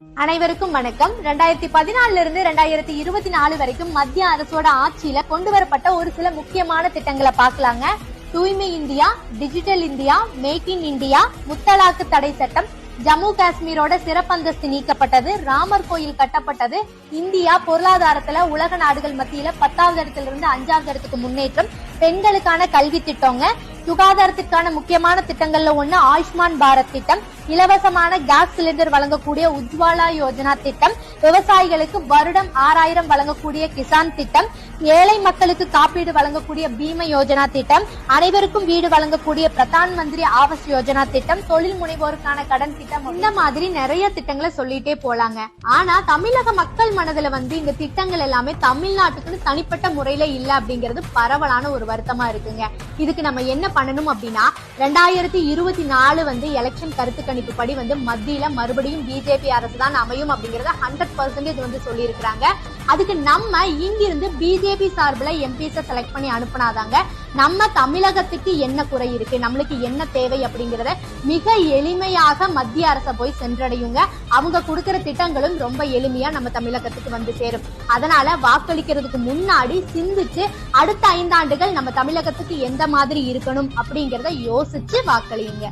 அனைவருக்கும் வணக்கம். 2014 இருந்து 2024 வரைக்கும் மத்திய அரசோட ஆட்சியில கொண்டு வரப்பட்ட ஒரு சில முக்கியமான திட்டங்களை பார்க்கலாங்க. தூய்மை India, digital India, make in India, முத்தலாக்கு தடை சட்டம், ஜம்மு காஷ்மீரோட சிறப்பந்தஸ்து நீக்கப்பட்டது, ராமர் கோயில் கட்டப்பட்டது, இந்தியா பொருளாதாரத்துல உலக நாடுகள் மத்தியில 10வது இடத்துல இருந்து 5வது இடத்துக்கு முன்னேற்றம், பெண்களுக்கான கல்வி திட்டங்க, சுகாதாரத்திற்கான முக்கியமான திட்டங்கள்ல ஒண்ணு ஆயுஷ்மான் பாரத் திட்டம், இலவசமான கேஸ் சிலிண்டர் வழங்கக்கூடிய உஜ்வாலா யோஜனா திட்டம், விவசாயிகளுக்கு வருடம் 6000 வழங்கக்கூடிய கிசான் திட்டம், ஏழை மக்களுக்கு காப்பீடு வழங்கக்கூடிய பீம யோஜனா திட்டம், அனைவருக்கும் வீடு வழங்கக்கூடிய பிரதான் மந்திரி ஆவாஸ் யோஜனா திட்டம், தொழில் முனைவோருக்கான கடன் திட்டம், இந்த மாதிரி நிறைய திட்டங்களை சொல்லிட்டே போலாங்க. ஆனா தமிழக மக்கள் மனதுல இந்த திட்டங்கள் எல்லாமே தமிழ்நாட்டுக்குன்னு தனிப்பட்ட முறையில இல்ல அப்படிங்கிறது பரவலான ஒரு வருத்தமா இருக்குங்க. இதுக்கு நம்ம என்ன பண்ணணும் அப்படின்னா 2024 எலெக்ஷன் கருத்து கணிப்பு படி மத்தியில மறுபடியும் பிஜேபி அரசு தான் அமையும் அப்படிங்கறத 100% சொல்லி இருக்கிறாங்க. அதுக்கு நம்ம இங்கிருந்து பிஜேபி சார்பில் எம்பிஸை செலக்ட் பண்ணி அனுப்பினாதாங்க நம்ம தமிழகத்துக்கு என்ன குறை இருக்கு, நம்மளுக்கு என்ன தேவை அப்படிங்கறத மிக எளிமையாக மத்திய அரசை போய் சென்றடையுங்க. அவங்க கொடுக்கிற திட்டங்களும் ரொம்ப எளிமையா நம்ம தமிழகத்துக்கு சேரும். அதனால வாக்களிக்கிறதுக்கு முன்னாடி சிந்திச்சு அடுத்த 5 ஆண்டுகள் நம்ம தமிழகத்துக்கு எந்த மாதிரி இருக்கணும் அப்படிங்கறத யோசிச்சு வாக்களியுங்க.